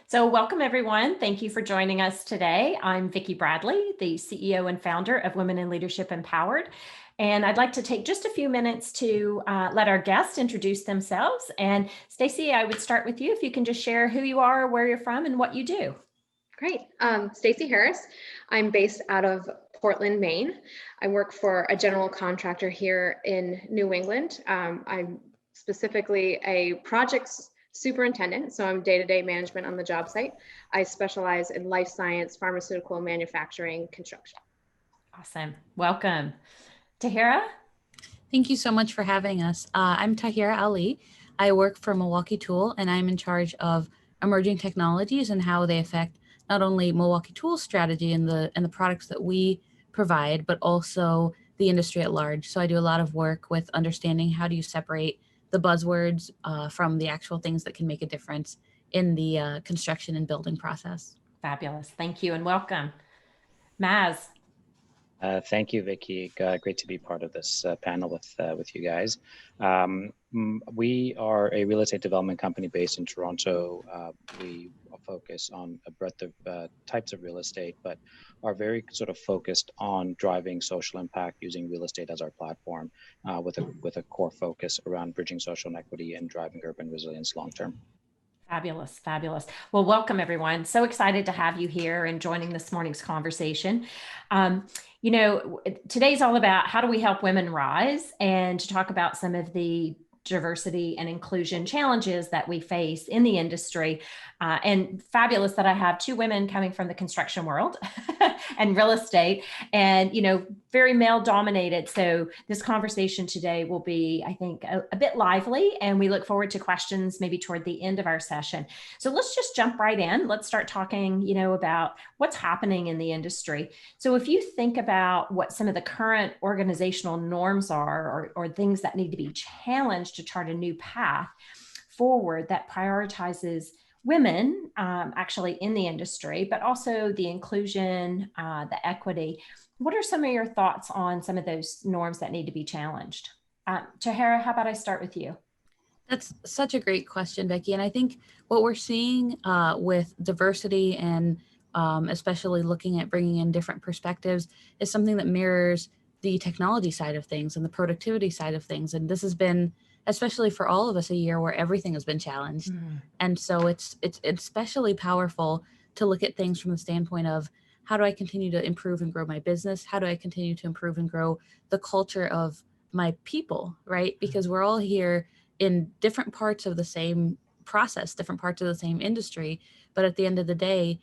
So welcome everyone. Thank you for joining us today. I'm Vicki Bradley, the CEO and founder of Women in Leadership Empowered. And I'd like to take just a few minutes to let our guests introduce themselves. And Stacey, I would start with you if you can just share who you are, where you're from, and what you do. Great. Stacey Harris. I'm based out of Portland, Maine. I work for a general contractor here in New England. I'm specifically a projects superintendent, so I'm day-to-day management on the job site. I specialize in life science, pharmaceutical, manufacturing, construction. Awesome. Welcome. Tahira? Thank you so much for having us. I'm Tahira Ali. I work for Milwaukee Tool, and I'm in charge of emerging technologies and how they affect not only Milwaukee Tool's strategy and the products that we provide, but also the industry at large. So I do a lot of work with understanding how do you separate the buzzwords from the actual things that can make a difference in the construction and building process. Fabulous. Thank you and welcome. Maz? Thank you, Vicki. Great to be part of this panel with you guys. We are a real estate development company based in Toronto. We focus on a breadth of types of real estate, but are very sort of focused on driving social impact using real estate as our platform, with a core focus around bridging social inequity and driving urban resilience long term. Fabulous, fabulous. Well, welcome everyone. So excited to have you here and joining this morning's conversation. Today's all about how do we help women rise, and to talk about some of the diversity and inclusion challenges that we face in the industry. And fabulous that I have two women coming from the construction world and real estate, and very male dominated. So this conversation today will be, I think, a bit lively, and we look forward to questions maybe toward the end of our session. So let's just jump right in. Let's start talking, about what's happening in the industry. So if you think about what some of the current organizational norms are, or things that need to be challenged to chart a new path forward that prioritizes women actually in the industry, but also the inclusion, the equity. What are some of your thoughts on some of those norms that need to be challenged? Tahira, how about I start with you? That's such a great question, Becky. And I think what we're seeing with diversity and especially looking at bringing in different perspectives is something that mirrors the technology side of things and the productivity side of things. And this has been, especially for all of us, a year where everything has been challenged. And so it's especially powerful to look at things from the standpoint of, how do I continue to improve and grow my business? How do I continue to improve and grow the culture of my people, right? Because we're all here in different parts of the same process, different parts of the same industry. But at the end of the day,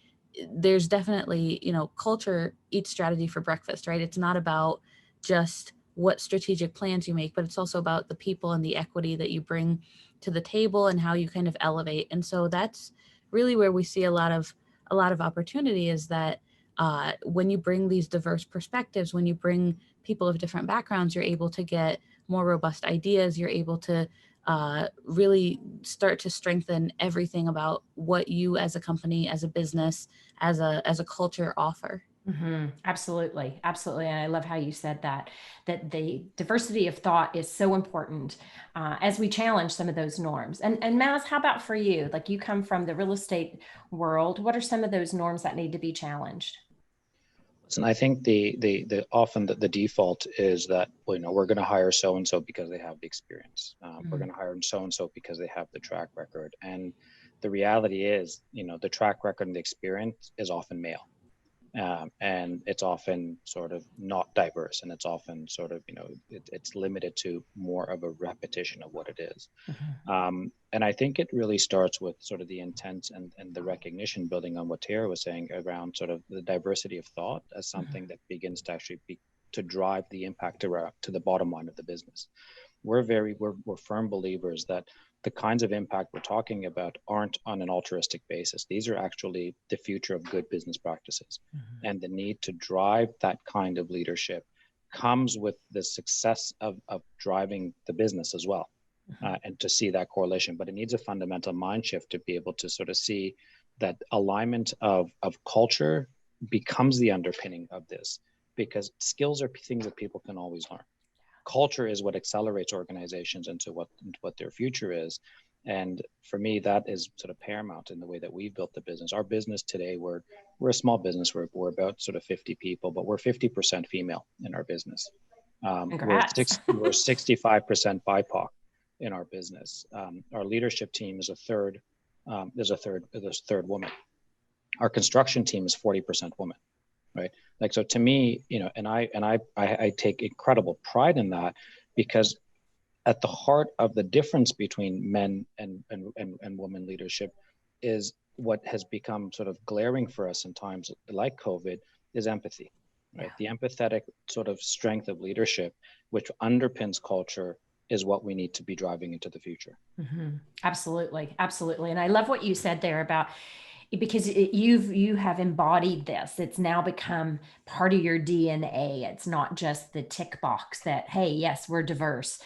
there's definitely, culture eats strategy for breakfast, right? It's not about just what strategic plans you make, but it's also about the people and the equity that you bring to the table and how you kind of elevate. And so that's really where we see a lot of opportunity, is that when you bring these diverse perspectives, when you bring people of different backgrounds, you're able to get more robust ideas. You're able to really start to strengthen everything about what you as a company, as a business, as a culture offer. Absolutely. Absolutely. And I love how you said that the diversity of thought is so important as we challenge some of those norms. And Maz, how about for you? Like, you come from the real estate world. What are some of those norms that need to be challenged? And I think the often the default is that, we're going to hire so-and-so because they have the experience. We're going to hire so-and-so because they have the track record. And the reality is, the track record and the experience is often male. And it's often sort of not diverse, and it's often sort of, it's limited to more of a repetition of what it is. And I think it really starts with sort of the intent and the recognition, building on what Tara was saying around sort of the diversity of thought as something that begins to actually to drive the impact to the bottom line of the business. We're firm believers that the kinds of impact we're talking about aren't on an altruistic basis. These are actually the future of good business practices. And the need to drive that kind of leadership comes with the success of driving the business as well, and to see that correlation. But it needs a fundamental mind shift to be able to sort of see that alignment of culture becomes the underpinning of this, because skills are things that people can always learn. Culture is what accelerates organizations into what their future is. And for me, that is sort of paramount in the way that we've built the business. Our business today, we're a small business. We're about sort of 50 people, but we're 50% female in our business. Congrats. We're 65% BIPOC in our business. Our leadership team is a third. There's a third woman. Our construction team is 40% woman, right? Like, so to me, you know, and I take incredible pride in that, because at the heart of the difference between men and women leadership is what has become sort of glaring for us in times like COVID is empathy, right? The empathetic sort of strength of leadership, which underpins culture, is what we need to be driving into the future. Absolutely. Absolutely. And I love what you said there about, because you have embodied this. It's now become part of your DNA. It's not just the tick box that, hey, yes, we're diverse,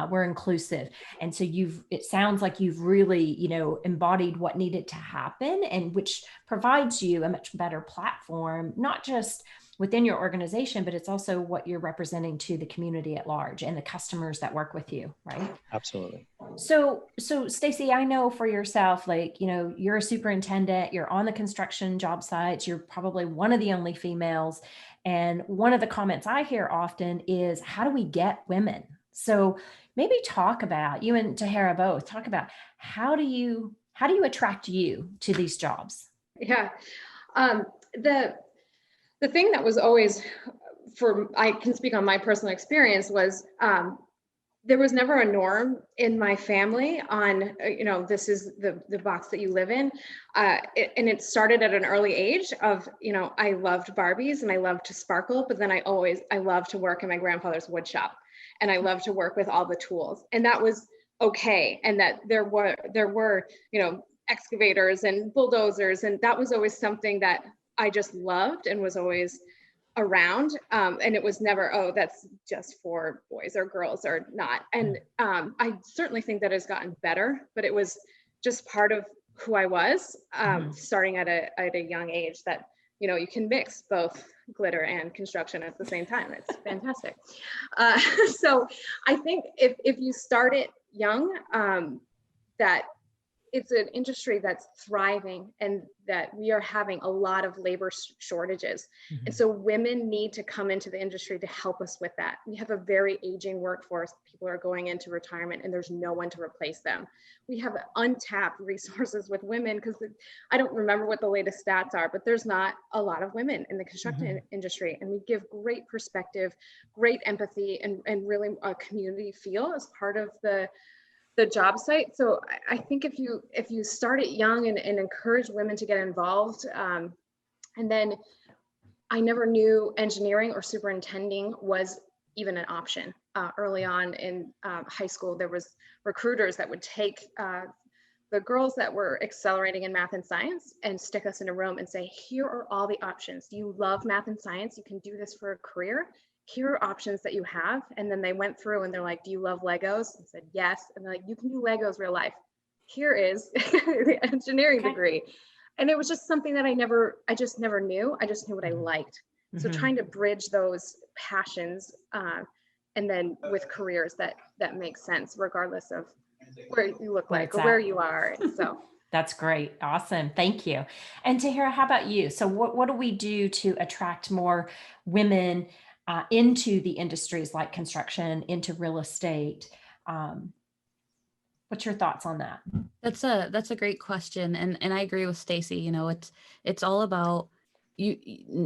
we're inclusive. And so it sounds like you've really, you know, embodied what needed to happen, and which provides you a much better platform, not just within your organization, but it's also what you're representing to the community at large and the customers that work with you, right? Absolutely. So Stacey, I know for yourself, like, you know, you're a superintendent, you're on the construction job sites, you're probably one of the only females. And one of the comments I hear often is, how do we get women? So maybe talk about, you and Tahara both, talk about how do you attract you to these jobs? Yeah. The thing that was always, I can speak on my personal experience, was there was never a norm in my family on, you know, this is the box that you live in. And it started at an early age of, you know, I loved Barbies and I loved to sparkle, but then I loved to work in my grandfather's wood shop, and I loved to work with all the tools, and that was okay. And that there were, you know, excavators and bulldozers, and that was always something that I just loved and was always around. And it was never, oh, that's just for boys or girls or not. And I certainly think that has gotten better, but it was just part of who I was, starting at a young age, that, you know, you can mix both glitter and construction at the same time. It's fantastic. So I think if you start it young, that it's an industry that's thriving, and that we are having a lot of labor shortages. And so women need to come into the industry to help us with that. We have a very aging workforce. People are going into retirement and there's no one to replace them. We have untapped resources with women, because I don't remember what the latest stats are, but there's not a lot of women in the construction industry. And we give great perspective, great empathy, and really a community feel as part of the job site. So I think if you start it young and encourage women to get involved, and then I never knew engineering or superintending was even an option. Early on in high school, there was recruiters that would take the girls that were accelerating in math and science and stick us in a room and say, here are all the options. Do you love math and science? You can do this for a career. Here are options that you have. And then they went through and they're like, do you love Legos? I said, yes. And they're like, you can do Legos real life. Here is the engineering degree. And it was just something that I just never knew. I just knew what I liked. So trying to bridge those passions, and then with careers that make sense, regardless of where you look like or where you are. So that's great. Awesome. Thank you. And Tahara, how about you? So what do we do to attract more women into the industries like construction, into real estate? What's your thoughts on that? That's a great question. And I agree with Stacey. You know, it's all about you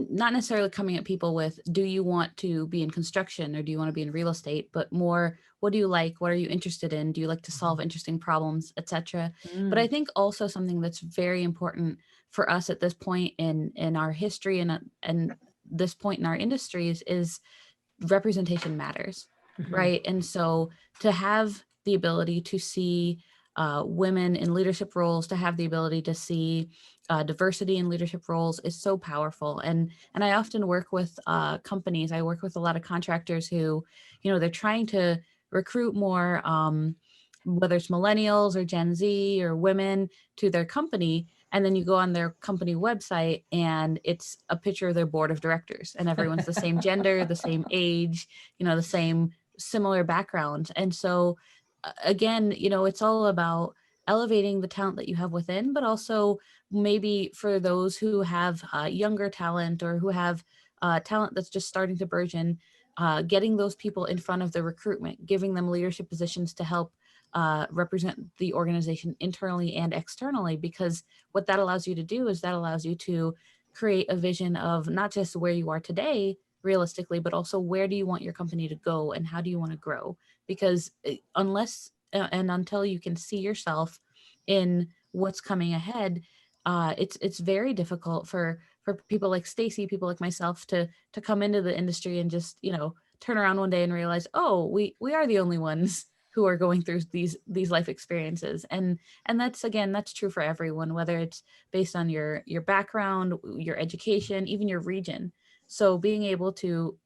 not necessarily coming at people with, do you want to be in construction or do you want to be in real estate, but more, what do you like? What are you interested in? Do you like to solve interesting problems, etc.? But I think also something that's very important for us at this point in our history and this point in our industries is representation matters, right? And so to have the ability to see women in leadership roles, to have the ability to see diversity in leadership roles is so powerful. And I often work with companies. I work with a lot of contractors who, you know, they're trying to recruit more, whether it's millennials or Gen Z or women to their company. And then you go on their company website and it's a picture of their board of directors, and everyone's the same gender, the same age, you know, the same similar background. And so again, you know, it's all about elevating the talent that you have within, but also maybe for those who have younger talent or who have talent that's just starting to burgeon, getting those people in front of the recruitment, giving them leadership positions to help represent the organization internally and externally, because what that allows you to do is that allows you to create a vision of not just where you are today realistically, but also where do you want your company to go and how do you want to grow? Because unless and until you can see yourself in what's coming ahead, it's very difficult for people like Stacy, people like myself to come into the industry and just, you know, turn around one day and realize, oh, we are the only ones who are going through these life experiences. And that's, again, that's true for everyone, whether it's based on your background, your education, even your region. So being able to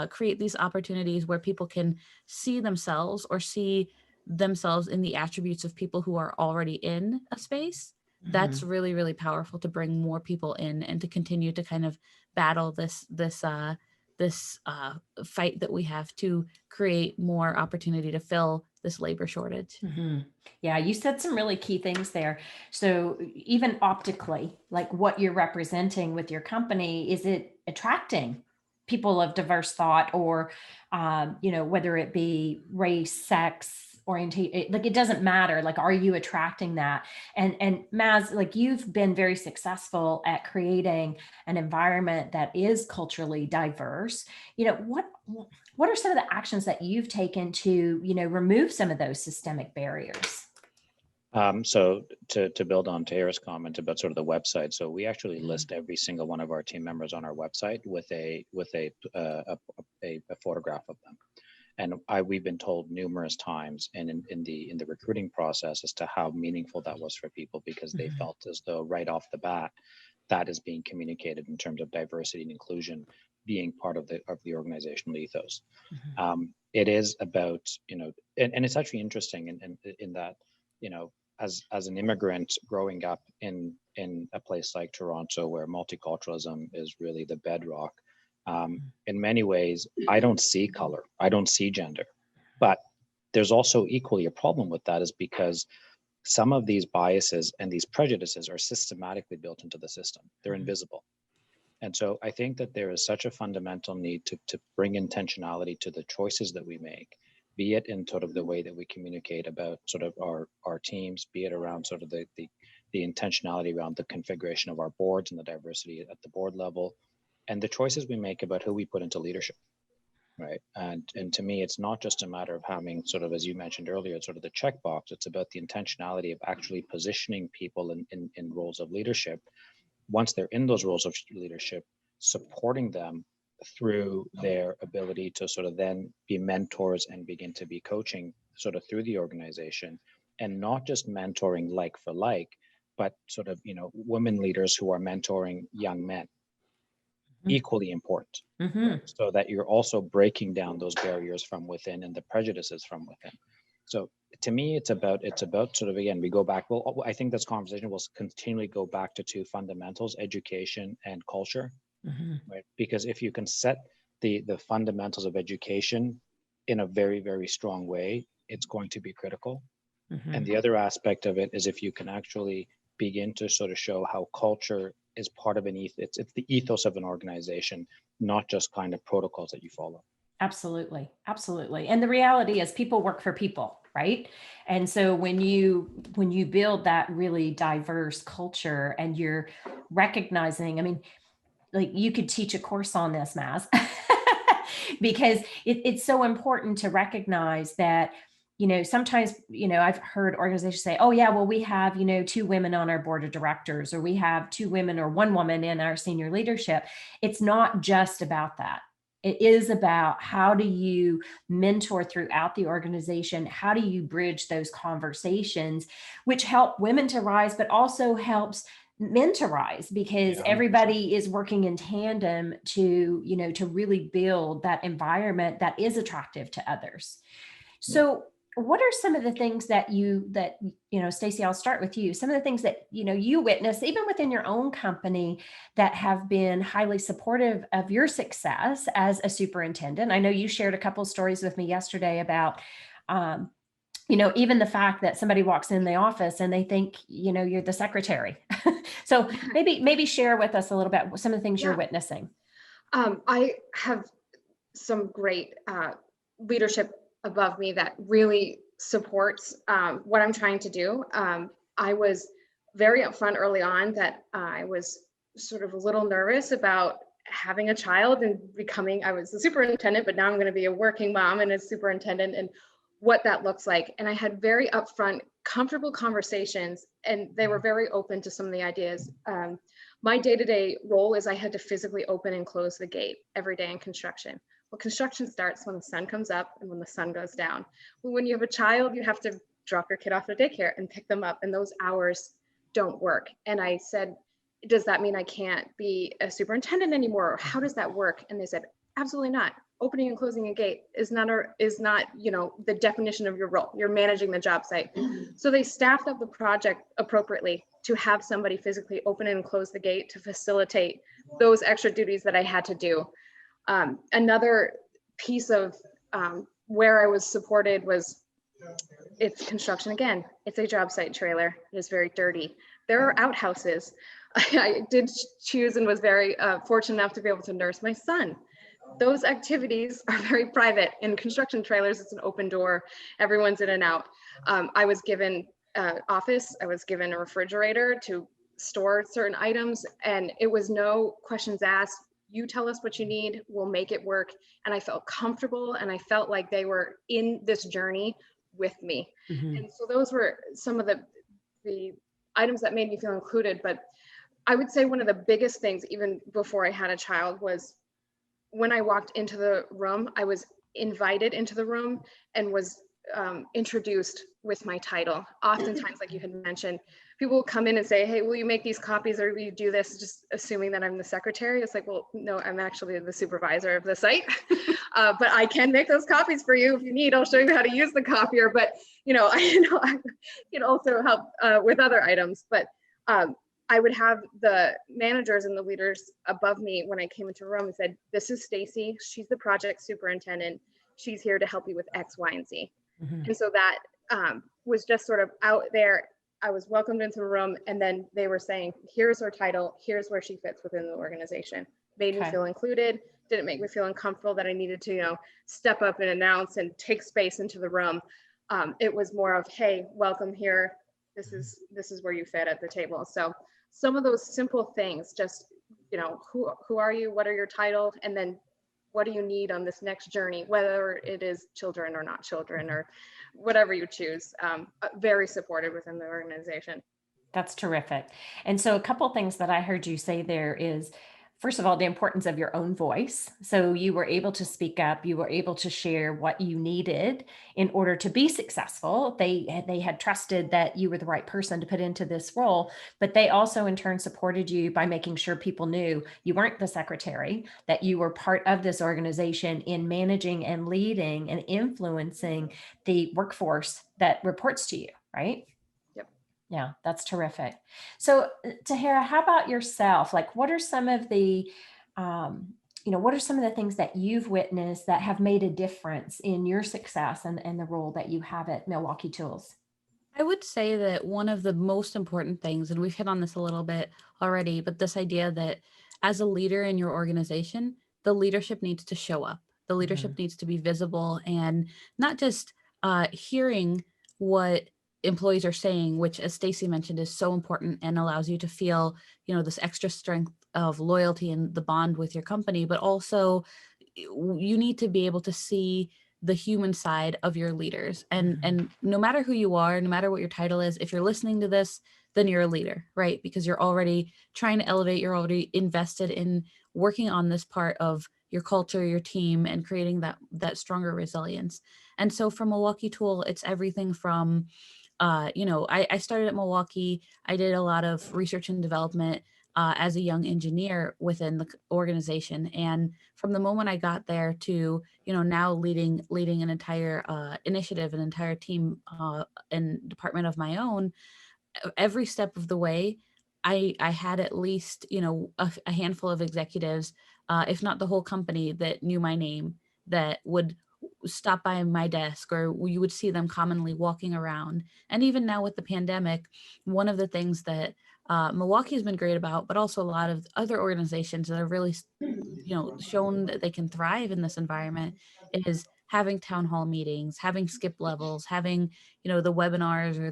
create these opportunities where people can see themselves or see themselves in the attributes of people who are already in a space, that's really, really powerful to bring more people in and to continue to kind of battle this fight that we have to create more opportunity to fill this labor shortage. Yeah, you said some really key things there. So even optically, like what you're representing with your company, is it attracting people of diverse thought, or you know, whether it be race, sex, orientate, like it doesn't matter. Like, are you attracting that? And Maz, like you've been very successful at creating an environment that is culturally diverse. You know, what are some of the actions that you've taken to, you know, remove some of those systemic barriers? So to build on Tara's comment about sort of the website, so we actually list every single one of our team members on our website with a photograph of them, and we've been told numerous times, and in the recruiting process, as to how meaningful that was for people, because they felt as though right off the bat that is being communicated in terms of diversity and inclusion being part of the organizational ethos. It is about, you know, and it's actually interesting in that, you know, as an immigrant growing up in a place like Toronto, where multiculturalism is really the bedrock, in many ways, I don't see color, I don't see gender, but there's also equally a problem with that, is because some of these biases and these prejudices are systematically built into the system. They're invisible. And so I think that there is such a fundamental need to bring intentionality to the choices that we make, be it in sort of the way that we communicate about sort of our teams, be it around sort of the intentionality around the configuration of our boards and the diversity at the board level, and the choices we make about who we put into leadership, right? And to me, it's not just a matter of having sort of, as you mentioned earlier, sort of the checkbox. It's about the intentionality of actually positioning people in roles of leadership. Once they're in those roles of leadership, supporting them through their ability to sort of then be mentors and begin to be coaching sort of through the organization, and not just mentoring like for like, but sort of, you know, women leaders who are mentoring young men, equally important, right? So that you're also breaking down those barriers from within and the prejudices from within. So to me, it's about sort of, again, we go back, well, I think this conversation will continually go back to two fundamentals: education and culture, right? Because if you can set the fundamentals of education in a very, very strong way, it's going to be critical. And the other aspect of it is if you can actually begin to sort of show how culture is part of it's the ethos of an organization, not just kind of protocols that you follow. Absolutely. Absolutely. And the reality is people work for people, right? And so when you build that really diverse culture and you're recognizing, I mean, like you could teach a course on this, Maz, because it's so important to recognize that, you know, sometimes, you know, I've heard organizations say, oh yeah, well, we have, you know, 2 women on our board of directors, or we have 2 women or 1 woman in our senior leadership. It's not just about that. It is about how do you mentor throughout the organization? How do you bridge those conversations, which help women to rise, but also helps men to rise, because everybody is working in tandem to, you know, to really build that environment that is attractive to others. So what are some of the things that you know, Stacy, I'll start with you. Some of the things that, you know, you witness even within your own company that have been highly supportive of your success as a superintendent. I know you shared a couple of stories with me yesterday about even the fact that somebody walks in the office and they think, you're the secretary. So maybe share with us a little bit some of the things you're Yeah. witnessing. I have some great leadership above me that really supports what I'm trying to do. I was very upfront early on that I was sort of a little nervous about having a child and I was a superintendent, but now I'm going to be a working mom and a superintendent, and what that looks like. And I had very upfront, comfortable conversations, and they were very open to some of the ideas. My day-to-day role is I had to physically open and close the gate every day in construction. Well, construction starts when the sun comes up and when the sun goes down. Well, when you have a child, you have to drop your kid off at daycare and pick them up, and those hours don't work. And I said, does that mean I can't be a superintendent anymore? How does that work? And they said, absolutely not. Opening and closing a gate is not the definition of your role. You're managing the job site. So they staffed up the project appropriately to have somebody physically open and close the gate to facilitate those extra duties that I had to do. Another piece of where I was supported was, it's construction again. It's a job site trailer. It is very dirty. There are outhouses. I did choose and was very fortunate enough to be able to nurse my son. Those activities are very private. In construction trailers, it's an open door. Everyone's in and out. I was given office. I was given a refrigerator to store certain items, and it was no questions asked. You tell us what you need, we'll make it work. And I felt comfortable, and I felt like they were in this journey with me. Mm-hmm. And so those were some of the items that made me feel included. But I would say one of the biggest things, even before I had a child, was when I walked into the room, I was invited into the room and was introduced with my title. Oftentimes, like you had mentioned, people will come in and say, hey, will you make these copies or will you do this? Just assuming that I'm the secretary. It's like, well, no, I'm actually the supervisor of the site, but I can make those copies for you if you need. I'll show you how to use the copier, but I can also help with other items. But I would have the managers and the leaders above me when I came into a room and said, this is Stacy. She's the project superintendent. She's here to help you with X, Y, and Z. Mm-hmm. And so that was just sort of out there. I was welcomed into the room, and then they were saying, here's her title. Here's where she fits within the organization. Made me feel included. Didn't make me feel uncomfortable that I needed to, step up and announce and take space into the room. It was more of, hey, welcome here. This is where you fit at the table. So some of those simple things, just, who are you? What are your title? And then what do you need on this next journey, whether it is children or not children or whatever you choose. Very supported within the organization. That's terrific. And so a couple of things that I heard you say there is, first of all, the importance of your own voice. So you were able to speak up, you were able to share what you needed in order to be successful. They had trusted that you were the right person to put into this role, but they also in turn supported you by making sure people knew you weren't the secretary, that you were part of this organization in managing and leading and influencing the workforce that reports to you, right? Yeah, that's terrific. So Tahira, how about yourself? Like, what are some of the, what are some of the things that you've witnessed that have made a difference in your success and the role that you have at Milwaukee Tools? I would say that one of the most important things, and we've hit on this a little bit already, but this idea that as a leader in your organization, the leadership needs to show up. The leadership needs to be visible, and not just hearing what employees are saying, which, as Stacy mentioned, is so important and allows you to feel, this extra strength of loyalty and the bond with your company, but also you need to be able to see the human side of your leaders. And no matter who you are, no matter what your title is, if you're listening to this, then you're a leader, right? Because you're already trying to elevate, you're already invested in working on this part of your culture, your team, and creating that stronger resilience. And so for Milwaukee Tool, it's everything from, I started at Milwaukee. I did a lot of research and development as a young engineer within the organization. And from the moment I got there to, now leading an entire initiative, an entire team and department of my own, every step of the way, I had at least, a handful of executives, if not the whole company, that knew my name, that would stop by my desk, or you would see them commonly walking around. And even now with the pandemic, one of the things that Milwaukee has been great about, but also a lot of other organizations that have really, shown that they can thrive in this environment, is having town hall meetings, having skip levels, having, the webinars or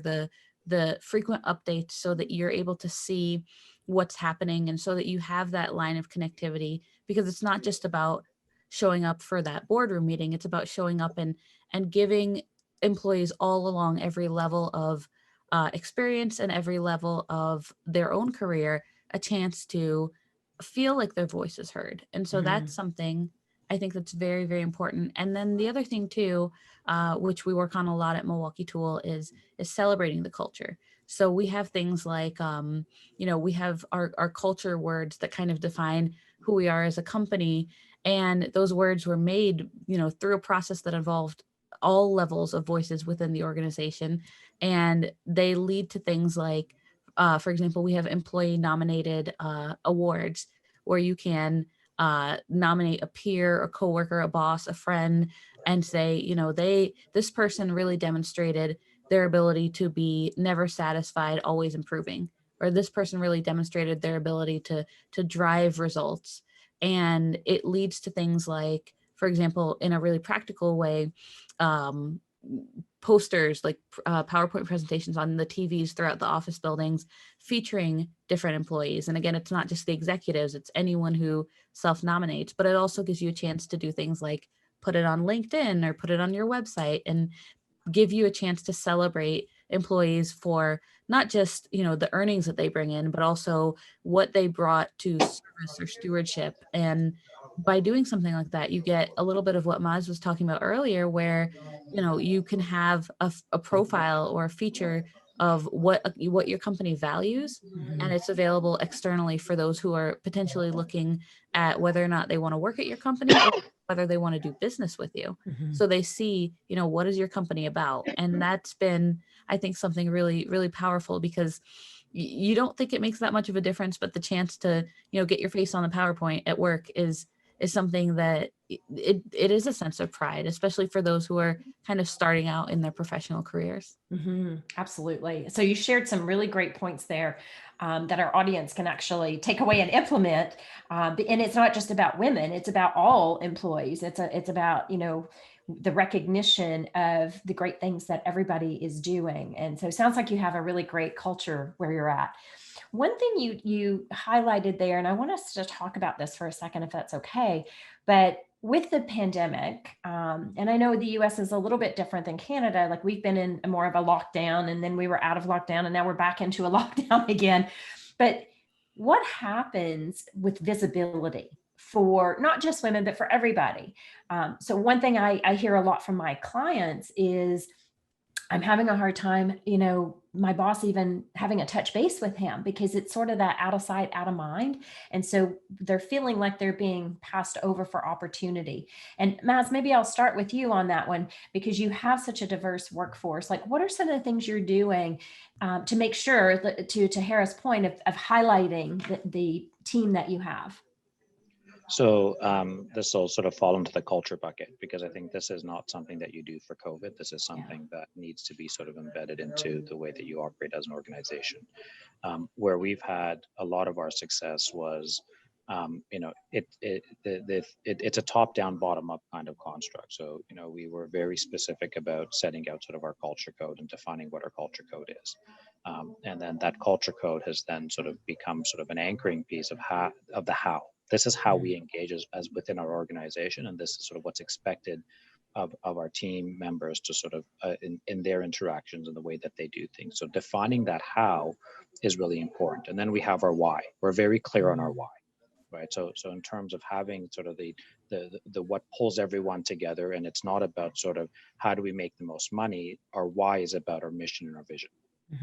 the frequent updates, so that you're able to see what's happening, and so that you have that line of connectivity, because it's not just about showing up for that boardroom meeting. It's about showing up and giving employees all along every level of experience and every level of their own career a chance to feel like their voice is heard. And so that's something I think that's very, very important. And then the other thing too, which we work on a lot at Milwaukee Tool, is celebrating the culture. So we have things like, we have our culture words that kind of define who we are as a company. And those words were made, through a process that involved all levels of voices within the organization. And they lead to things like, for example, we have employee nominated awards, where you can nominate a peer, a coworker, a boss, a friend, and say, this person really demonstrated their ability to be never satisfied, always improving, or this person really demonstrated their ability to drive results. And it leads to things like, for example, in a really practical way, posters, like PowerPoint presentations on the TVs throughout the office buildings featuring different employees. And again, it's not just the executives, it's anyone who self-nominates, but it also gives you a chance to do things like put it on LinkedIn or put it on your website, and give you a chance to celebrate employees for not just, the earnings that they bring in, but also what they brought to service or stewardship. And by doing something like that, you get a little bit of what Maz was talking about earlier, where, you can have a profile or a feature of what your company values, and it's available externally for those who are potentially looking at whether or not they want to work at your company, or whether they want to do business with you. So they see, what is your company about? And that's been, I think, something really, really powerful, because you don't think it makes that much of a difference, but the chance to, get your face on the PowerPoint at work is something that it is a sense of pride, especially for those who are kind of starting out in their professional careers. Absolutely. So you shared some really great points there that our audience can actually take away and implement. And it's not just about women; it's about all employees. It's about the recognition of the great things that everybody is doing. And so it sounds like you have a really great culture where you're at. One thing you highlighted there, and I want us to talk about this for a second, if that's okay, but with the pandemic, and I know the US is a little bit different than Canada, like we've been in more of a lockdown, and then we were out of lockdown, and now we're back into a lockdown again. But what happens with visibility for not just women, but for everybody? So one thing I hear a lot from my clients is, I'm having a hard time, my boss even having a touch base with him, because it's sort of that out of sight, out of mind. And so they're feeling like they're being passed over for opportunity. And Maz, maybe I'll start with you on that one, because you have such a diverse workforce. Like, what are some of the things you're doing to make sure that, to Hera's point of highlighting the team that you have? So this will sort of fall into the culture bucket, because I think this is not something that you do for COVID. This is something that needs to be sort of embedded into the way that you operate as an organization. Where we've had a lot of our success was, it's a top-down, bottom-up kind of construct. So we were very specific about setting out sort of our culture code and defining what our culture code is. And then that culture code has then sort of become sort of an anchoring piece of the how. This is how we engage as within our organization, and this is sort of what's expected of our team members to sort of in their interactions and the way that they do things. So defining that how is really important. And then we have our why. We're very clear on our why, right? So in terms of having sort of the what pulls everyone together, and it's not about sort of how do we make the most money. Our why is about our mission and our vision.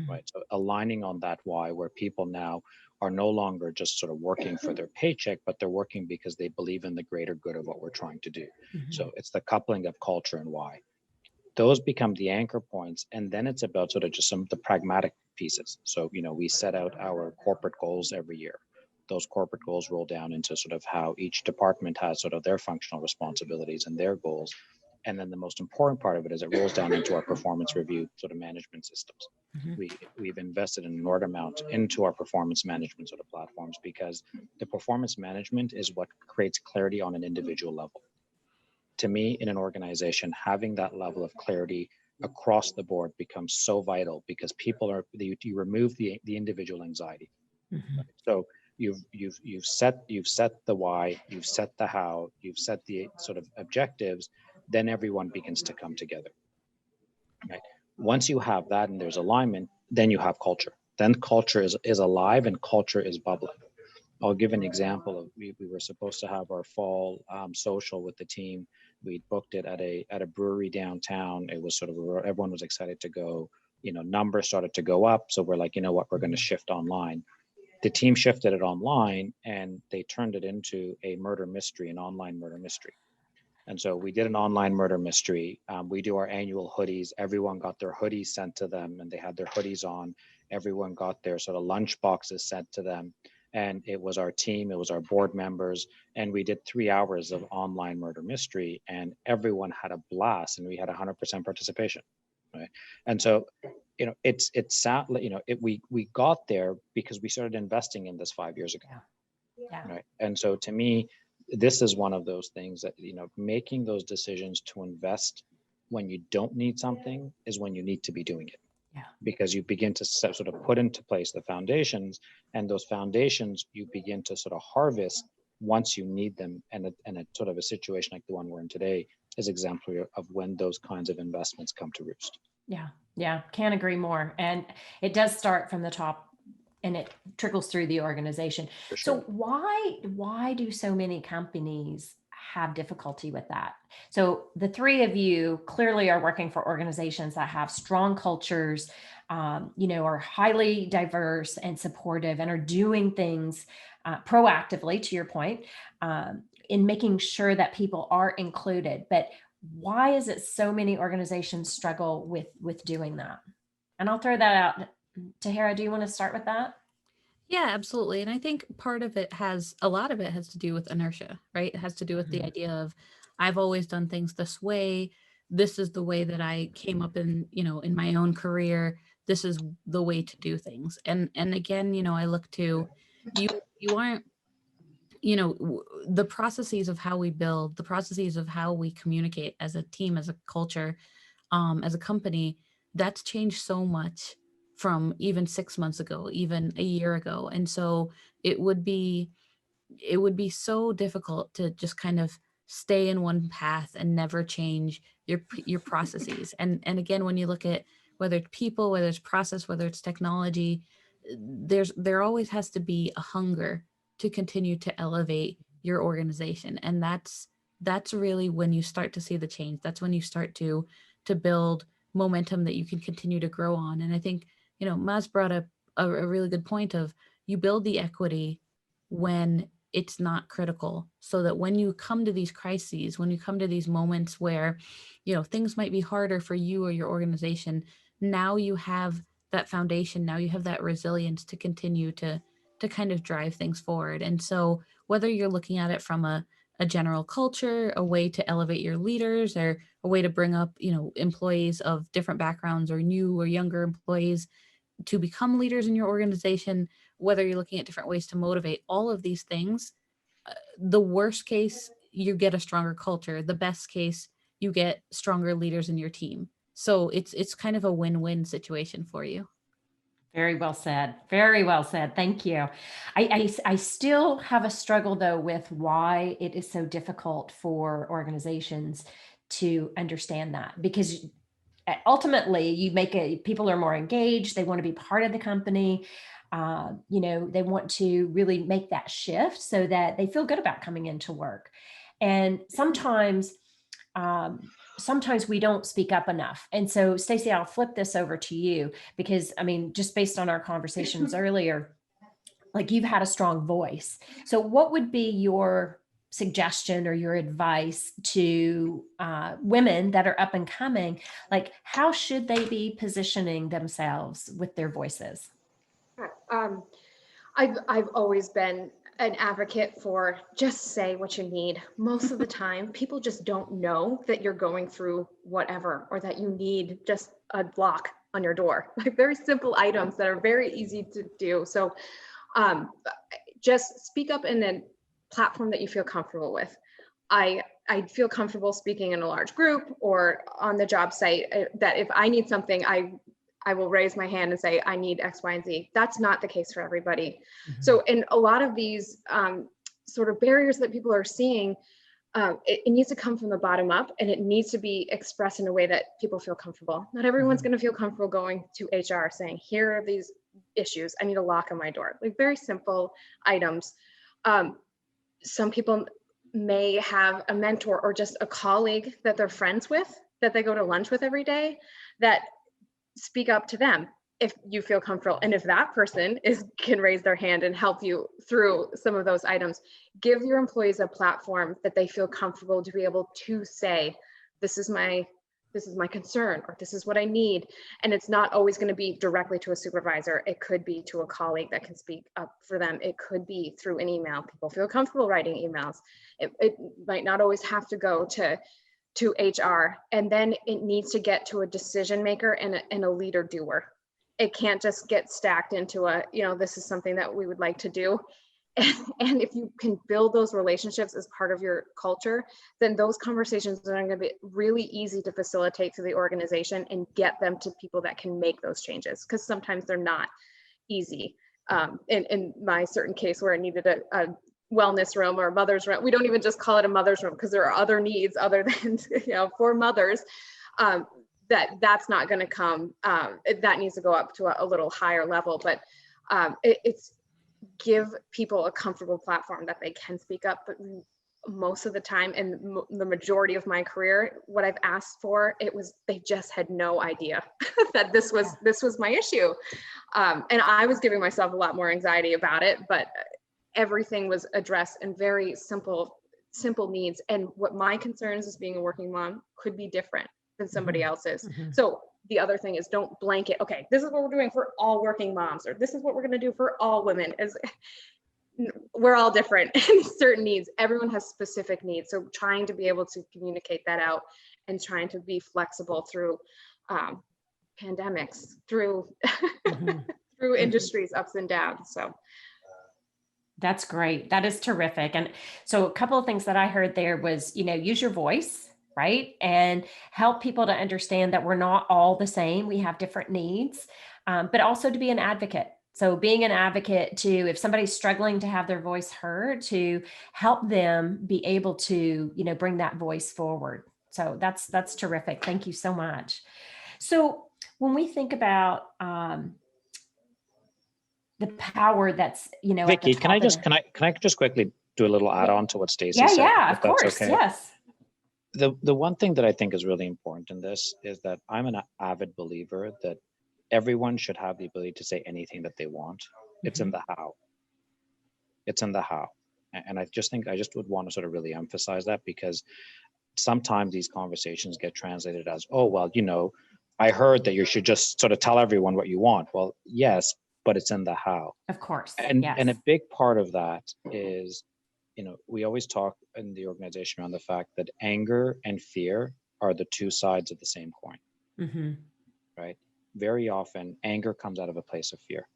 Right. So aligning on that why, where people now are no longer just sort of working for their paycheck, but they're working because they believe in the greater good of what we're trying to do. So it's the coupling of culture and why. Those become the anchor points. And then it's about sort of just some of the pragmatic pieces. So, we set out our corporate goals every year. Those corporate goals roll down into sort of how each department has sort of their functional responsibilities and their goals. And then the most important part of it is it rolls down into our performance review sort of management systems. We've invested an inordinate amount into our performance management sort of platforms, because the performance management is what creates clarity on an individual level. To me, in an organization, having that level of clarity across the board becomes so vital, because you remove the individual anxiety. Right? So you've set the why, you've set the how, you've set the sort of objectives, then everyone begins to come together. Right? Once you have that and there's alignment, then you have culture. Then culture is alive and culture is bubbling. I'll give an example of we were supposed to have our fall social with the team. We booked it at a brewery downtown. It was sort of everyone was excited to go. Numbers started to go up, so we're like, you know what, we're going to shift online. The team shifted it online, and they turned it into a murder mystery, an online murder mystery. And so we did an online murder mystery. We do our annual hoodies. Everyone got their hoodies sent to them, and they had their hoodies on. Everyone got their sort of lunch boxes sent to them. And it was our team, it was our board members, and we did 3 hours of online murder mystery, and everyone had a blast, and we had 100% participation. Right? And so, it's sad, we got there because we started investing in this 5 years ago. Yeah. Right? And so, to me, this is one of those things that, making those decisions to invest when you don't need something is when you need to be doing it. Yeah. Because you begin to sort of put into place the foundations, and those foundations you begin to sort of harvest once you need them. And a sort of a situation like the one we're in today is exemplary of when those kinds of investments come to roost. Yeah, can't agree more. And it does start from the top and it trickles through the organization. For sure. So why do so many companies have difficulty with that? So the three of you clearly are working for organizations that have strong cultures, are highly diverse and supportive, and are doing things proactively, to your point, in making sure that people are included. But why is it so many organizations struggle with doing that? And I'll throw that out. Tahira, do you want to start with that? Yeah, absolutely. And I think a lot of it has to do with inertia, right? It has to do with the idea of, I've always done things this way. This is the way that I came up in my own career. This is the way to do things. And again, I look to you aren't, the processes of how we build, the processes of how we communicate as a team, as a culture, as a company, that's changed so much from even 6 months ago, even a year ago. And so it would be so difficult to just kind of stay in one path and never change your processes. And again, when you look at whether it's people, whether it's process, whether it's technology, there always has to be a hunger to continue to elevate your organization. And that's really when you start to see the change. That's when you start to build momentum that you can continue to grow on. And I think, Maz brought up a really good point of, you build the equity when it's not critical, so that when you come to these crises, when you come to these moments where, things might be harder for you or your organization, now you have that foundation, now you have that resilience to continue to kind of drive things forward. And so whether you're looking at it from a general culture, a way to elevate your leaders, or a way to bring up, employees of different backgrounds, or new or younger employees to become leaders in your organization, whether you're looking at different ways to motivate, all of these things, the worst case, you get a stronger culture. The best case, you get stronger leaders in your team. So it's kind of a win-win situation for you. Very well said. Very well said. Thank you. I still have a struggle, though, with why it is so difficult for organizations to understand that, because ultimately people are more engaged. They want to be part of the company. They want to really make that shift so that they feel good about coming into work. And sometimes we don't speak up enough. And so, Stacey, I'll flip this over to you, because just based on our conversations earlier, like, you've had a strong voice. So what would be your suggestion or your advice to women that are up and coming? Like, how should they be positioning themselves with their voices? I've always been an advocate for just say what you need. Most of the time, people just don't know that you're going through whatever, or that you need just a lock on your door, like very simple items that are very easy to do. So just speak up in a platform that you feel comfortable with. I feel comfortable speaking in a large group or on the job site, that if I need something, I will raise my hand and say, I need X, Y, and Z. That's not the case for everybody. Mm-hmm. So in a lot of these sort of barriers that people are seeing, it needs to come from the bottom up, and it needs to be expressed in a way that people feel comfortable. Not everyone's going to feel comfortable going to HR saying, here are these issues. I need a lock on my door. Like very simple items. Some people may have a mentor or just a colleague that they're friends with, that they go to lunch with every day, that speak up to them if you feel comfortable. And if that person can raise their hand and help you through some of those items, give your employees a platform that they feel comfortable to be able to say, this is my concern, or this is what I need. And it's not always going to be directly to a supervisor. It could be to a colleague that can speak up for them. It could be through an email. People feel comfortable writing emails. It might not always have to go to HR, and then it needs to get to a decision maker and a leader doer. It can't just get stacked into this is something that we would like to do. And if you can build those relationships as part of your culture, then those conversations are going to be really easy to facilitate through the organization and get them to people that can make those changes, because sometimes they're not easy. In my certain case where I needed a wellness room or a mother's room, we don't even just call it a mother's room because there are other needs other than for mothers. That's not going to come. That needs to go up to a little higher level, but it's give people a comfortable platform that they can speak up. But most of the time, and the majority of my career, what I've asked for, they just had no idea that this was my issue, and I was giving myself a lot more anxiety about it. But everything was addressed in very simple needs. And what my concerns as being a working mom could be different than somebody else's. Mm-hmm. So the other thing is, don't blanket, okay, this is what we're doing for all working moms, or this is what we're going to do for all women. We're all different in certain needs. Everyone has specific needs. So trying to be able to communicate that out and trying to be flexible through pandemics, through through industries ups and downs. So that's great. That is terrific. And so a couple of things that I heard there was, use your voice, right? And help people to understand that we're not all the same. We have different needs, but also to be an advocate. So being an advocate to, if somebody's struggling to have their voice heard, to help them be able to, bring that voice forward. So that's terrific. Thank you so much. So when we think about, the power that's, Vicky, can I just quickly do a little add-on to what Stacey said? Yeah, of course. Okay. Yes. The one thing that I think is really important in this is that I'm an avid believer that everyone should have the ability to say anything that they want. It's in the how. It's in the how. And I just would want to sort of really emphasize that, because sometimes these conversations get translated as, oh, well, I heard that you should just sort of tell everyone what you want. Well, yes, but it's in the how. Of course. And yes. And a big part of that is, we always talk in the organization around the fact that anger and fear are the two sides of the same coin, right? Very often, anger comes out of a place of fear,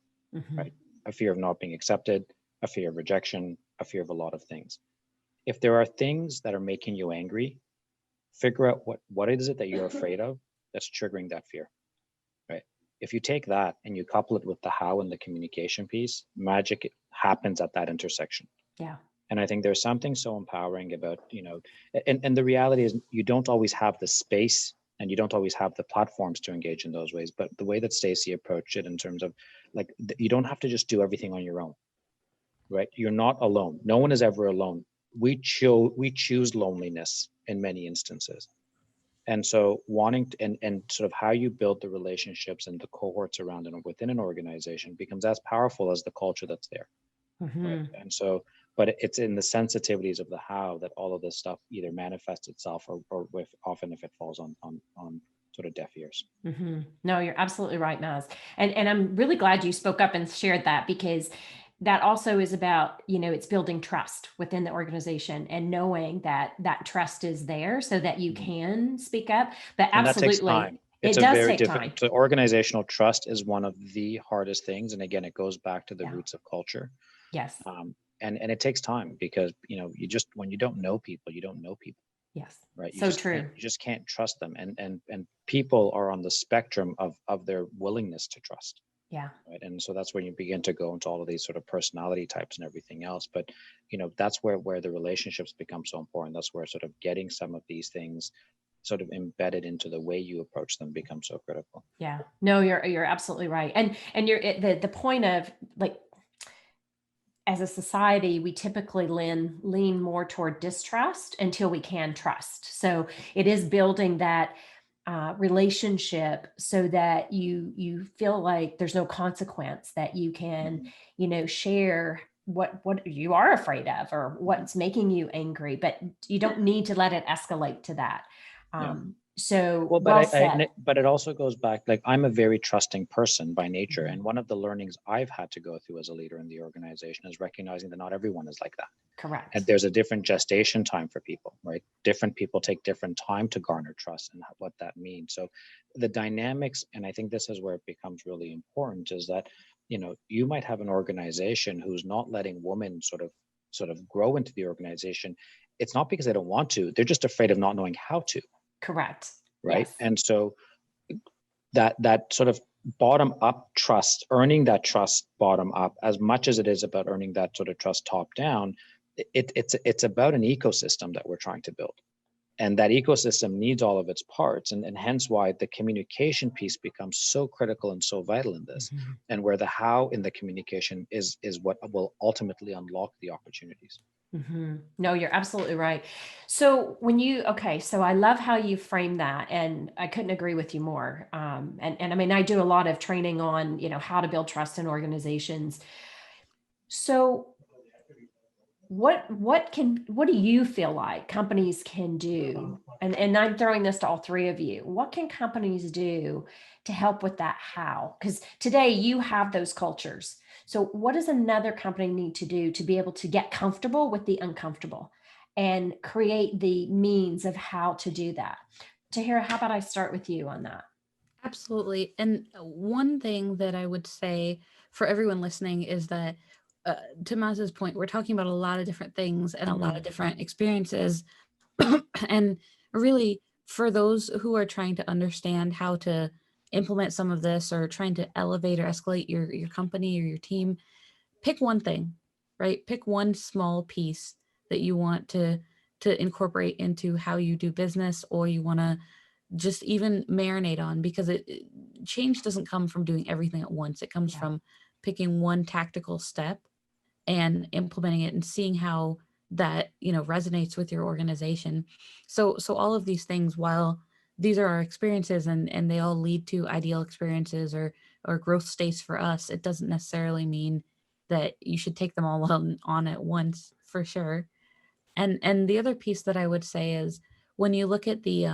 right? A fear of not being accepted, a fear of rejection, a fear of a lot of things. If there are things that are making you angry, figure out what is it that you're afraid of that's triggering that fear, right? If you take that and you couple it with the how and the communication piece, magic happens at that intersection. Yeah. And I think there's something so empowering about, and the reality is you don't always have the space and you don't always have the platforms to engage in those ways. But the way that Stacey approached it in terms of you don't have to just do everything on your own, right? You're not alone. No one is ever alone. We choose loneliness in many instances. And so wanting to, and sort of how you build the relationships and the cohorts around and within an organization becomes as powerful as the culture that's there. Right? And so, but it's in the sensitivities of the how that all of this stuff either manifests itself or often if it falls on sort of deaf ears. No, you're absolutely right, Naz. And I'm really glad you spoke up and shared that, because that also is about, it's building trust within the organization and knowing that that trust is there so that you can speak up. But And that takes absolutely, time. It's it a does very take time. different, so organizational trust is one of the hardest things. And again, it goes back to the Yeah. roots of culture. Yes. And it takes time because, you just, when you don't know people, you don't know people, Yes. right? So true. You just can't trust them. And people are on the spectrum of their willingness to trust. Yeah. Right. And so that's when you begin to go into all of these sort of personality types and everything else. But, that's where the relationships become so important. That's where sort of getting some of these things sort of embedded into the way you approach them becomes so critical. Yeah. No, you're absolutely right. And you're the point of, like, as a society, we typically lean more toward distrust until we can trust. So it is building that relationship so that you feel like there's no consequence, that you can, share what you are afraid of or what's making you angry, but you don't need to let it escalate to that. Yeah. So Well, well said. but it also goes back, like, I'm a very trusting person by nature. And one of the learnings I've had to go through as a leader in the organization is recognizing that not everyone is like that. Correct. And there's a different gestation time for people, right? Different people take different time to garner trust and what that means. So the dynamics, and I think this is where it becomes really important, is that, you might have an organization who's not letting women sort of grow into the organization. It's not because they don't want to, they're just afraid of not knowing how to. Correct. Right. Yes. And so that sort of bottom up trust, earning that trust bottom up, as much as it is about earning that sort of trust top down, it's about an ecosystem that we're trying to build. And that ecosystem needs all of its parts. And hence why the communication piece becomes so critical and so vital in this. Mm-hmm. And where the how in the communication is what will ultimately unlock the opportunities. Mm-hmm. No, you're absolutely right. So so I love how you frame that, and I couldn't agree with you more. And I mean, I do a lot of training on, how to build trust in organizations. So what do you feel like companies can do? And I'm throwing this to all three of you. What can companies do to help with that how? Because today you have those cultures. So what does another company need to do to be able to get comfortable with the uncomfortable and create the means of how to do that? Tahira, how about I start with you on that? Absolutely. And one thing that I would say for everyone listening is that, to Maz's point, we're talking about a lot of different things and a lot of different experiences. And really, for those who are trying to understand how to implement some of this or trying to elevate or escalate your company or your team, pick one thing, right? Pick one small piece that you want to incorporate into how you do business, or you want to just even marinate on, because change doesn't come from doing everything at once. It comes from picking one tactical step and implementing it and seeing how that resonates with your organization. So all of these things, while these are our experiences and they all lead to ideal experiences or growth states for us, it doesn't necessarily mean that you should take them all on at once, for sure. And the other piece that I would say is, when you look at the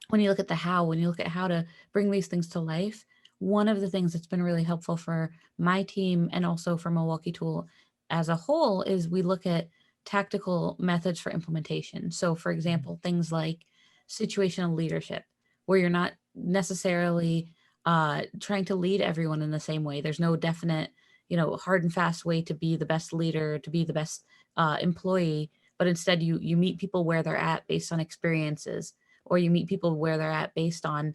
when you look at the how, when you look at how to bring these things to life, one of the things that's been really helpful for my team and also for Milwaukee Tool as a whole is we look at tactical methods for implementation. So, for example, things like situational leadership, where you're not necessarily trying to lead everyone in the same way. There's no definite, hard and fast way to be the best leader, to be the best employee, but instead you meet people where they're at based on experiences, or you meet people where they're at based on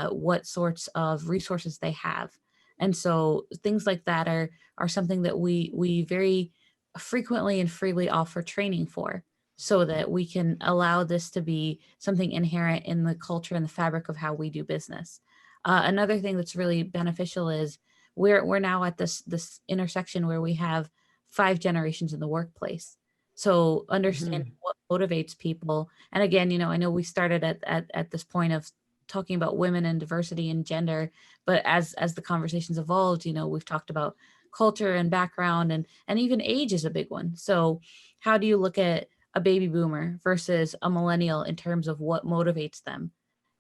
what sorts of resources they have. And so things like that are something that we very frequently and freely offer training for, so that we can allow this to be something inherent in the culture and the fabric of how we do business. Another thing that's really beneficial is we're now at this intersection where we have 5 generations in the workplace. So understanding what motivates people. And again, I know we started at this point of talking about women and diversity and gender, but as the conversations evolved, we've talked about culture and background, and even age is a big one. So how do you look at a baby boomer versus a millennial in terms of what motivates them?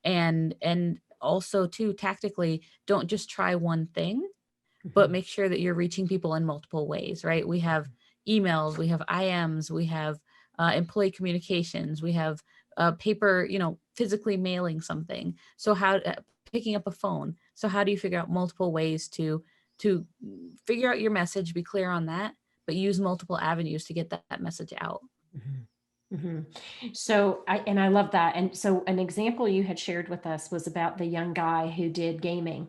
And also too, tactically, don't just try one thing, but make sure that you're reaching people in multiple ways, right? We have emails, we have IMs, we have employee communications, we have paper, physically mailing something. So picking up a phone. So how do you figure out multiple ways to figure out your message, be clear on that, but use multiple avenues to get that message out? So I love that. And so an example you had shared with us was about the young guy who did gaming.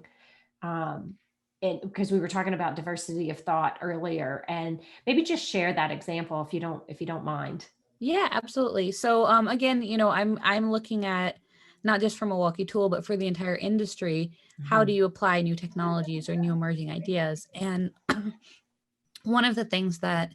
And because we were talking about diversity of thought earlier, and maybe just share that example if you don't mind. Yeah, absolutely. So again, I'm looking at not just for Milwaukee Tool, but for the entire industry. How do you apply new technologies or new emerging ideas? And one of the things that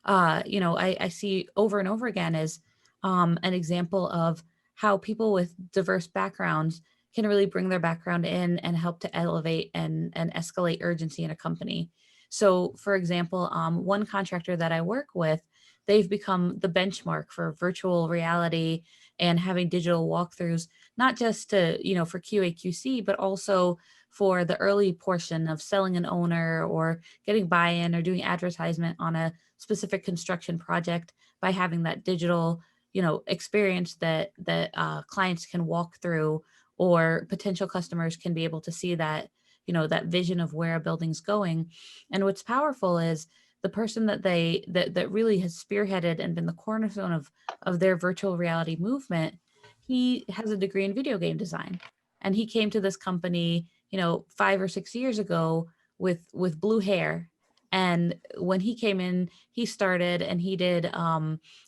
I see over and over again is an example of how people with diverse backgrounds can really bring their background in and help to elevate and escalate urgency in a company. So, for example, one contractor that I work with, they've become the benchmark for virtual reality and having digital walkthroughs, not just to, for QA/QC, but also for the early portion of selling an owner or getting buy-in or doing advertisement on a specific construction project by having that digital, experience that clients can walk through, or potential customers can be able to see that, that vision of where a building's going. And what's powerful is the person that really has spearheaded and been the cornerstone of their virtual reality movement. He has a degree in video game design, and he came to this company 5 or 6 years ago with blue hair. And when he came in, he started and he did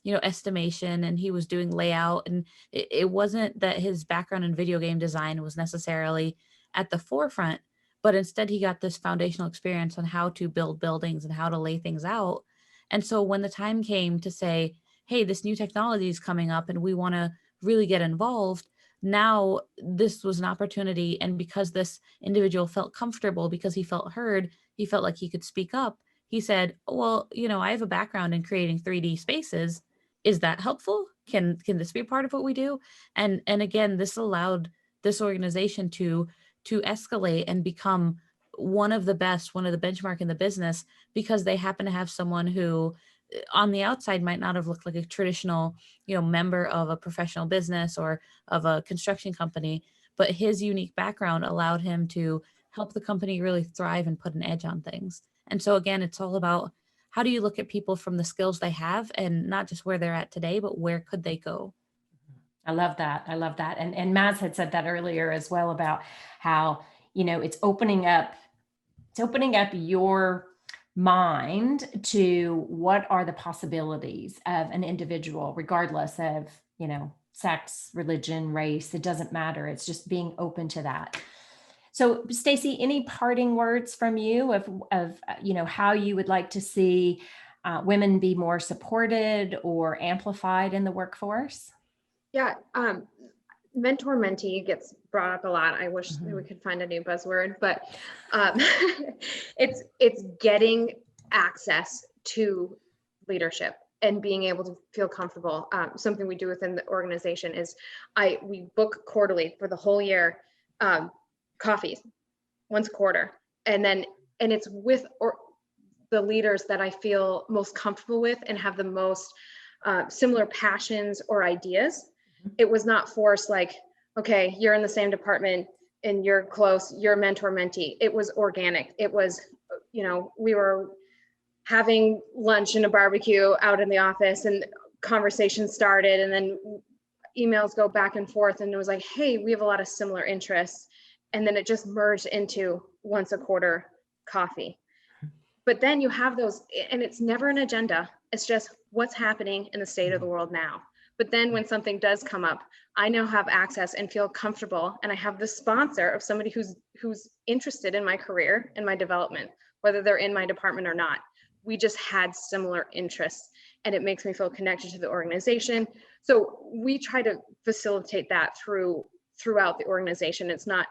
estimation, and he was doing layout, and it wasn't that his background in video game design was necessarily at the forefront, but instead he got this foundational experience on how to build buildings and how to lay things out. And so when the time came to say, hey, this new technology is coming up and we want to really get involved, now this was an opportunity. And because this individual felt comfortable, because he felt heard, he felt like he could speak up, he said, well, I have a background in creating 3D spaces. Is that helpful? Can this be a part of what we do? And again, this allowed this organization to escalate and become one of the best, one of the benchmark in the business, because they happen to have someone who on the outside might not have looked like a traditional, member of a professional business or of a construction company, but his unique background allowed him to help the company really thrive and put an edge on things. And so again, it's all about how do you look at people from the skills they have and not just where they're at today, but where could they go? I love that. I love that. And Maz had said that earlier as well about how, it's opening up your mind to what are the possibilities of an individual, regardless of, sex, religion, race. It doesn't matter. It's just being open to that. So Stacy, any parting words from you of how you would like to see women be more supported or amplified in the workforce? Yeah, mentor mentee gets brought up a lot. I wish we could find a new buzzword, but it's getting access to leadership and being able to feel comfortable. Something we do within the organization is we book quarterly for the whole year, coffees once a quarter, and it's with the leaders that I feel most comfortable with and have the most similar passions or ideas. It was not forced, like, okay, you're in the same department and you're close, you're mentor mentee. It was organic. It was, we were having lunch and a barbecue out in the office, and conversation started, and then emails go back and forth, and it was like, hey, we have a lot of similar interests. And then it just merged into once a quarter coffee. But then you have those, and it's never an agenda. It's just what's happening in the state of the world now. But then when something does come up, I now have access and feel comfortable, and I have the sponsor of somebody who's interested in my career and my development, whether they're in my department or not. We just had similar interests, and it makes me feel connected to the organization. So we try to facilitate that throughout the organization. It's not,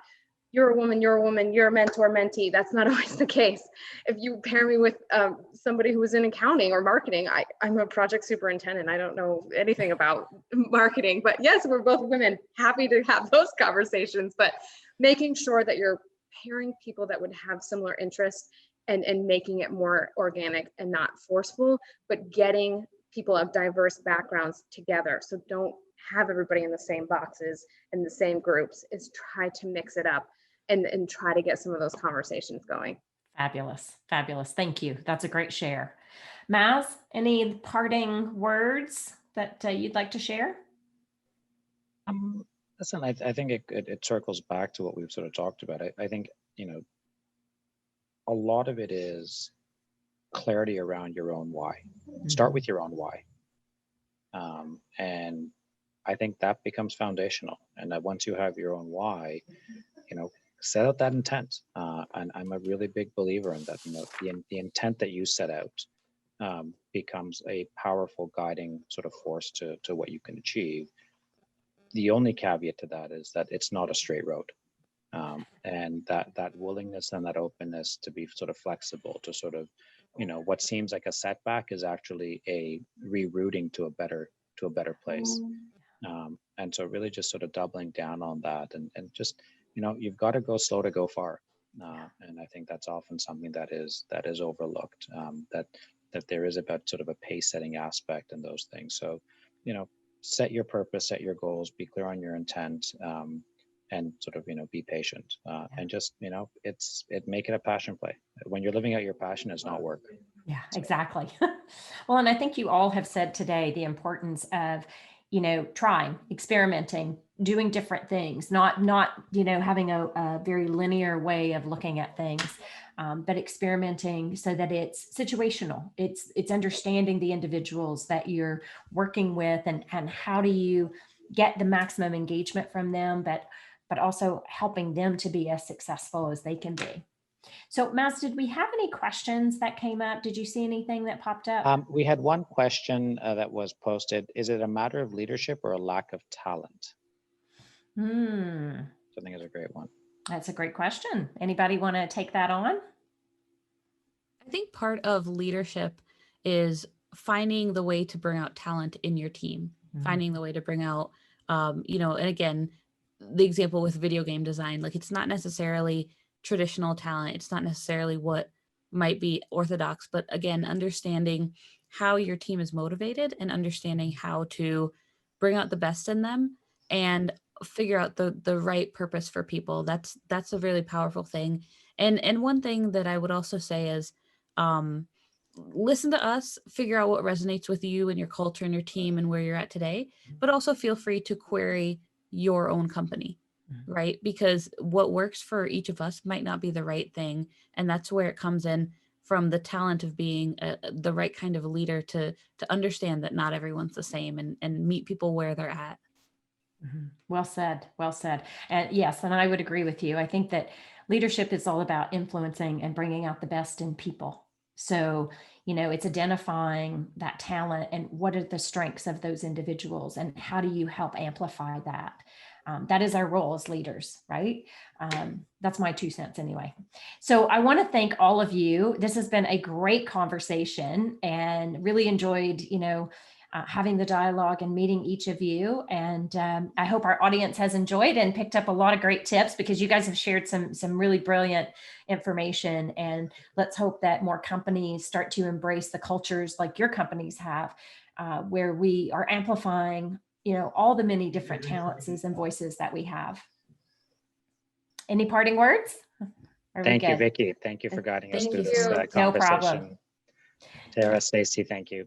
you're a woman, you're a mentor, mentee. That's not always the case. If you pair me with somebody who was in accounting or marketing, I'm a project superintendent. I don't know anything about marketing, but yes, we're both women, happy to have those conversations, but making sure that you're pairing people that would have similar interests and making it more organic and not forceful, but getting people of diverse backgrounds together. So don't have everybody in the same boxes and the same groups. Is try to mix it up and try to get some of those conversations going. Fabulous. Fabulous. Thank you. That's a great share. Maz, any parting words that you'd like to share? Listen, I think it circles back to what we've sort of talked about. I think, a lot of it is clarity around your own why. Start with your own why. And I think that becomes foundational. And that once you have your own why, set out that intent. And I'm a really big believer in that. The intent that you set out becomes a powerful guiding sort of force to what you can achieve. The only caveat to that is that it's not a straight road. And that willingness and that openness to be sort of flexible, to sort of, what seems like a setback is actually a rerouting to a better place. And so really just sort of doubling down on that and just, you've got to go slow to go far. And I think that's often something that is overlooked, that there is about sort of a pace setting aspect and those things. So, set your purpose, set your goals, be clear on your intent, and sort of, be patient, and just, make it a passion play. When you're living out your passion, it's not work. Yeah, exactly. Well, and I think you all have said today the importance of, trying, experimenting, doing different things, not having a very linear way of looking at things, but experimenting so that it's situational. It's understanding the individuals that you're working with and how do you get the maximum engagement from them, but also helping them to be as successful as they can be. So, Maz, did we have any questions that came up? Did you see anything that popped up? We had one question that was posted. Is it a matter of leadership or a lack of talent? I think it's a great one. That's a great question. Anybody want to take that on? I think part of leadership is finding the way to bring out talent in your team, finding the way to bring out, and again, the example with video game design, like it's not necessarily traditional talent. It's not necessarily what might be orthodox, but again, understanding how your team is motivated and understanding how to bring out the best in them and figure out the right purpose for people. That's a really powerful thing. And one thing that I would also say is, listen to us, figure out what resonates with you and your culture and your team and where you're at today, but also feel free to query your own company, right? Because what works for each of us might not be the right thing. And that's where it comes in from the talent of being the right kind of leader to understand that not everyone's the same and meet people where they're at. Well said. Well said. And yes, and I would agree with you. I think that leadership is all about influencing and bringing out the best in people. So, it's identifying that talent and what are the strengths of those individuals and how do you help amplify that? That is our role as leaders, right? That's my 2 cents anyway. So I want to thank all of you. This has been a great conversation and really enjoyed, having the dialogue and meeting each of you. And I hope our audience has enjoyed and picked up a lot of great tips because you guys have shared some really brilliant information. And let's hope that more companies start to embrace the cultures like your companies have, where we are amplifying, all the many different talents and voices that we have. Any parting words? Thank you, Vicki. Thank you for guiding us through this conversation. No problem. Tara, Stacey, thank you.